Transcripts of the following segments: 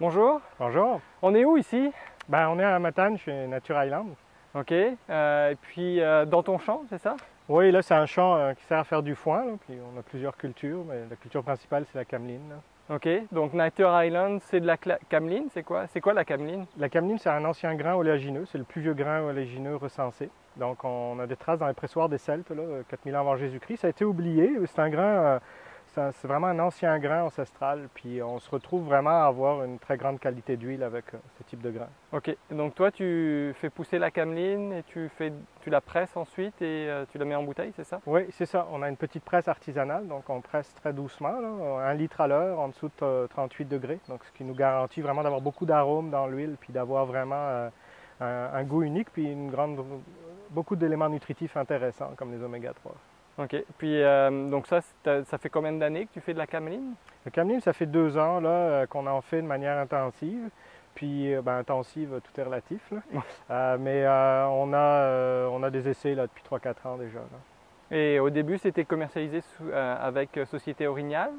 Bonjour, Bonjour. on est où ici? Ben, on est à Matane, chez Nature Island. Ok, et puis dans ton champ, c'est ça? Oui, là, c'est un champ qui sert à faire du foin. Là, puis on a plusieurs cultures, mais la culture principale, c'est la cameline. Là. Ok, donc Nature Island, c'est de la cameline, c'est quoi? C'est quoi la cameline? La cameline, c'est un ancien grain oléagineux. C'est le plus vieux grain oléagineux recensé. Donc, on a des traces dans les pressoirs des Celtes, là, 4000 ans avant Jésus-Christ. Ça a été oublié. C'est un grain, c'est vraiment un ancien grain ancestral. Puis, on se retrouve vraiment à avoir une très grande qualité d'huile avec ce type de grain. Ok, donc toi tu fais pousser la cameline et tu la presses ensuite et tu la mets en bouteille, c'est ça? Oui, c'est ça. On a une petite presse artisanale, donc on presse très doucement, là, 1 litre à l'heure, en dessous de 38 degrés. Donc, ce qui nous garantit vraiment d'avoir beaucoup d'arômes dans l'huile, puis d'avoir vraiment un goût unique, puis beaucoup d'éléments nutritifs intéressants, comme les oméga 3. Ok, puis donc ça fait combien d'années que tu fais de la cameline? Le cameline, ça fait 2 ans là, qu'on en fait de manière intensive. Puis, intensive, tout est relatif. Là. Mais on a des essais là, depuis 3-4 ans déjà. Là. Et au début c'était commercialisé avec Société Orignal?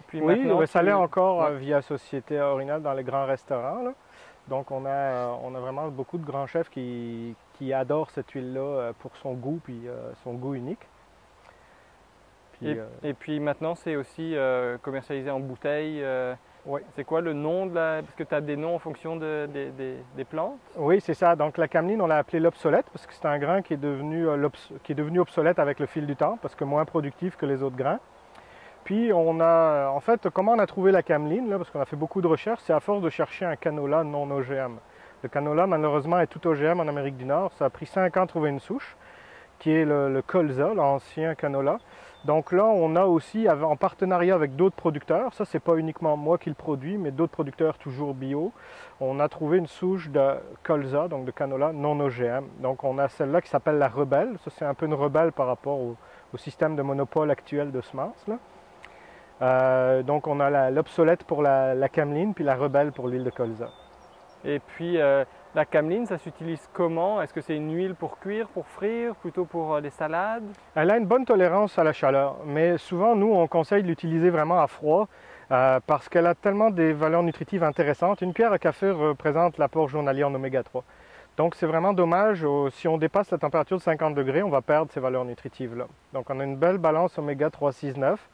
Puis Oui, maintenant ça l'est encore Ouais. via Société Orignal dans les grands restaurants. Là. Donc, on a vraiment beaucoup de grands chefs qui adorent cette huile-là pour son goût, puis son goût unique. Puis, Et puis maintenant, c'est aussi commercialisé en bouteille. oui. C'est quoi le nom de la... Parce que tu as des noms en fonction des plantes. Oui, c'est ça. Donc, la cameline, on l'a appelée l'obsolète parce que c'est un grain qui est devenu obsolète avec le fil du temps parce que moins productif que les autres grains. Puis, en fait, comment on a trouvé la cameline, là, parce qu'on a fait beaucoup de recherches, c'est à force de chercher un canola non OGM. Le canola, malheureusement, est tout OGM en Amérique du Nord. Ça a pris 5 ans de trouver une souche, qui est le colza, l'ancien canola. Donc là, on a aussi, en partenariat avec d'autres producteurs, ça c'est pas uniquement moi qui le produis, mais d'autres producteurs toujours bio, on a trouvé une souche de colza, donc de canola non OGM. Donc on a celle-là qui s'appelle la rebelle. Ça c'est un peu une rebelle par rapport au système de monopole actuel de semences. Donc on a l'obsolète pour la cameline, puis la rebelle pour l'huile de colza. Et puis la cameline, ça s'utilise comment? Est-ce que c'est une huile pour cuire, pour frire, plutôt pour les salades? Elle a une bonne tolérance à la chaleur, mais souvent, nous, on conseille de l'utiliser vraiment à froid parce qu'elle a tellement des valeurs nutritives intéressantes. Une cuillère à café représente l'apport journalier en oméga 3. Donc, c'est vraiment dommage. Si on dépasse la température de 50 degrés, on va perdre ces valeurs nutritives-là. Donc, on a une belle balance oméga 3, 6, 9.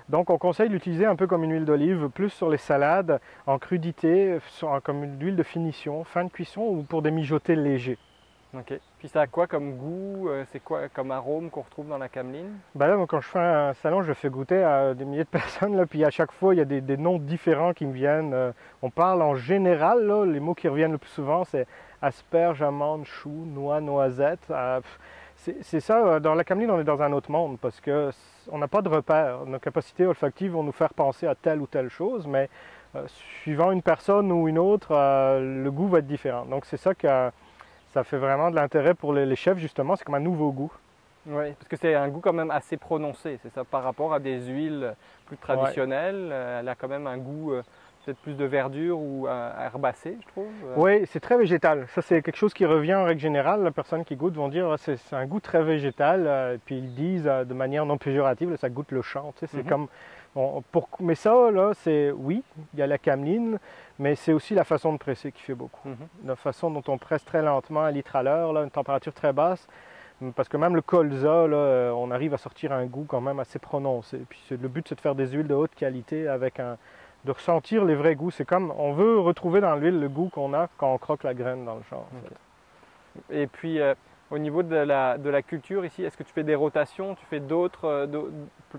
Donc, on conseille d'utiliser un peu comme une huile d'olive, plus sur les salades, en crudité, comme une huile de finition, fin de cuisson ou pour des mijotés légers. Ok. Puis ça a quoi comme goût? C'est quoi comme arôme qu'on retrouve dans la cameline? Ben là, moi, quand je fais un salon, je fais goûter à des milliers de personnes, là, puis à chaque fois, il y a des noms différents qui me viennent. On parle en général, là, les mots qui reviennent le plus souvent, c'est asperges, amandes, choux, noix, noisettes. C'est ça, dans la cameline, on est dans un autre monde parce qu'on n'a pas de repères. Nos capacités olfactives vont nous faire penser à telle ou telle chose, mais suivant une personne ou une autre, le goût va être différent. Donc c'est ça que ça fait vraiment de l'intérêt pour les chefs, justement, c'est comme un nouveau goût. Oui, parce que c'est un goût quand même assez prononcé, c'est ça, par rapport à des huiles plus traditionnelles. Elle a quand même un goût peut-être plus de verdure ou herbacé, je trouve. Oui, c'est très végétal. Ça, c'est quelque chose qui revient en règle générale. Les personnes qui goûtent vont dire que c'est un goût très végétal. Puis ils disent de manière non péjorative, là, ça goûte le champ. Tu sais, c'est comme. Mais ça, là, c'est oui, il y a la cameline, mais c'est aussi la façon de presser qui fait beaucoup. La façon dont on presse très lentement, 1 litre à l'heure, une température très basse. Parce que même le colza, là, on arrive à sortir un goût quand même assez prononcé. Puis le but, c'est de faire des huiles de haute qualité avec de ressentir les vrais goûts. C'est comme, on veut retrouver dans l'huile le goût qu'on a quand on croque la graine dans le champ. En fait. Et puis, au niveau de la culture ici, est-ce que tu fais des rotations? Tu fais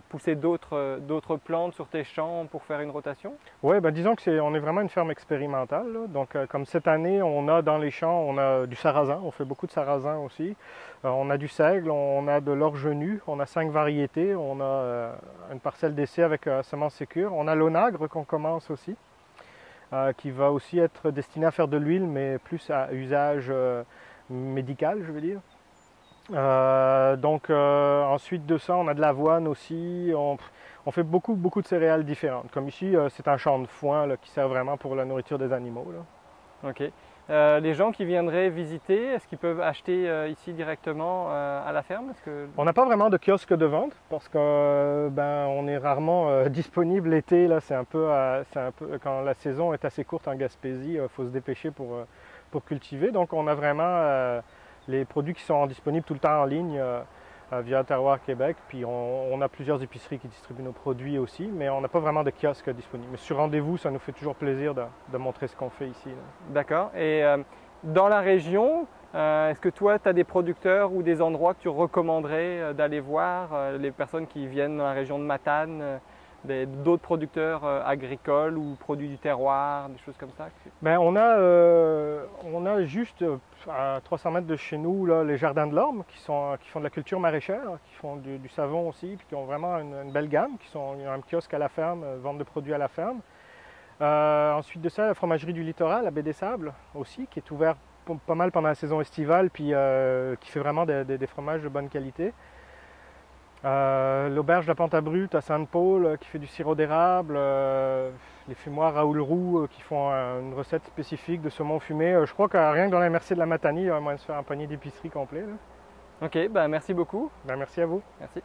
pousser d'autres plantes sur tes champs pour faire une rotation? Oui, disons on est vraiment une ferme expérimentale. Là. Donc, comme cette année, on a dans les champs, on a du sarrasin. On fait beaucoup de sarrasin aussi. On a du seigle, on a de l'orge nu. On a 5 variétés. On a une parcelle d'essai avec semences sécures. On a l'onagre qu'on commence aussi, qui va aussi être destiné à faire de l'huile, mais plus à usage médical, je veux dire. Ensuite de ça, on a de l'avoine aussi. On fait beaucoup de céréales différentes. Comme ici, c'est un champ de foin là, qui sert vraiment pour la nourriture des animaux. Là. Ok. Les gens qui viendraient visiter, est-ce qu'ils peuvent acheter ici directement à la ferme? On n'a pas vraiment de kiosque de vente parce que on est rarement disponible l'été. Là, c'est un peu quand la saison est assez courte en Gaspésie, il faut se dépêcher pour cultiver. Donc on a vraiment les produits qui sont disponibles tout le temps en ligne via Terroir Québec. Puis on a plusieurs épiceries qui distribuent nos produits aussi, mais on n'a pas vraiment de kiosque disponible. Mais sur rendez-vous, ça nous fait toujours plaisir de montrer ce qu'on fait ici. D'accord. Et dans la région, est-ce que toi, tu as des producteurs ou des endroits que tu recommanderais d'aller voir, les personnes qui viennent dans la région de Matane, d'autres producteurs agricoles ou produits du terroir, des choses comme ça? On a juste à 300 mètres de chez nous là, les Jardins de l'Orme qui font de la culture maraîchère, qui font du savon aussi, puis qui ont vraiment une belle gamme, ils ont un kiosque à la ferme, vente de produits à la ferme. Ensuite de ça, la fromagerie du littoral, la Baie des Sables aussi, qui est ouverte pas mal pendant la saison estivale, puis qui fait vraiment des fromages de bonne qualité. L'auberge de la Pente-à-Brut à Sainte-Paul qui fait du sirop d'érable, les fumoirs Raoul Roux qui font une recette spécifique de saumon fumé. Je crois que rien que dans la MRC de la Matanie, il y a moyen de se faire un panier d'épicerie complet. Là. Ok, merci beaucoup. Merci à vous. Merci.